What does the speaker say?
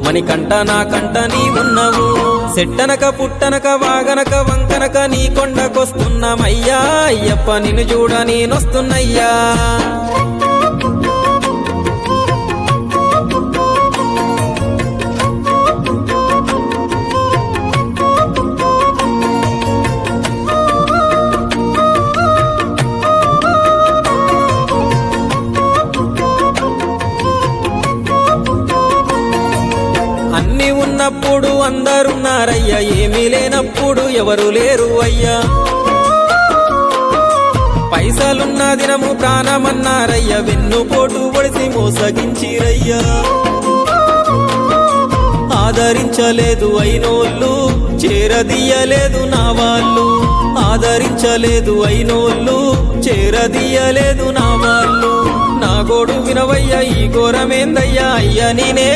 మణికంట నా కంట నీ ఉన్నవు సెట్టనక పుట్టనక వాగనక వంకనక నీ కొండకొస్తున్నామయ్యా అయ్యప్ప నిన్ను చూడ నేనొస్తున్నయ్యా అన్ని ఉన్నప్పుడు అందరున్నారయ్యా ఏమీ లేనప్పుడు ఎవరు లేరు అయ్యా పైసలున్న దినము ప్రాణమన్నారయ్యా వెన్నుపోటు పొడిసి మోసగించిరయ్యా ఆదరించలేదు అయినోళ్ళు చేరదీయలేదు నా వాళ్ళు ఆదరించలేదు అయినోళ్ళు చేరదీయలేదు నా వాళ్ళు నా గోడు వినవయ్యా ఈ ఘోరమేందయ్యా అయ్యా నేనే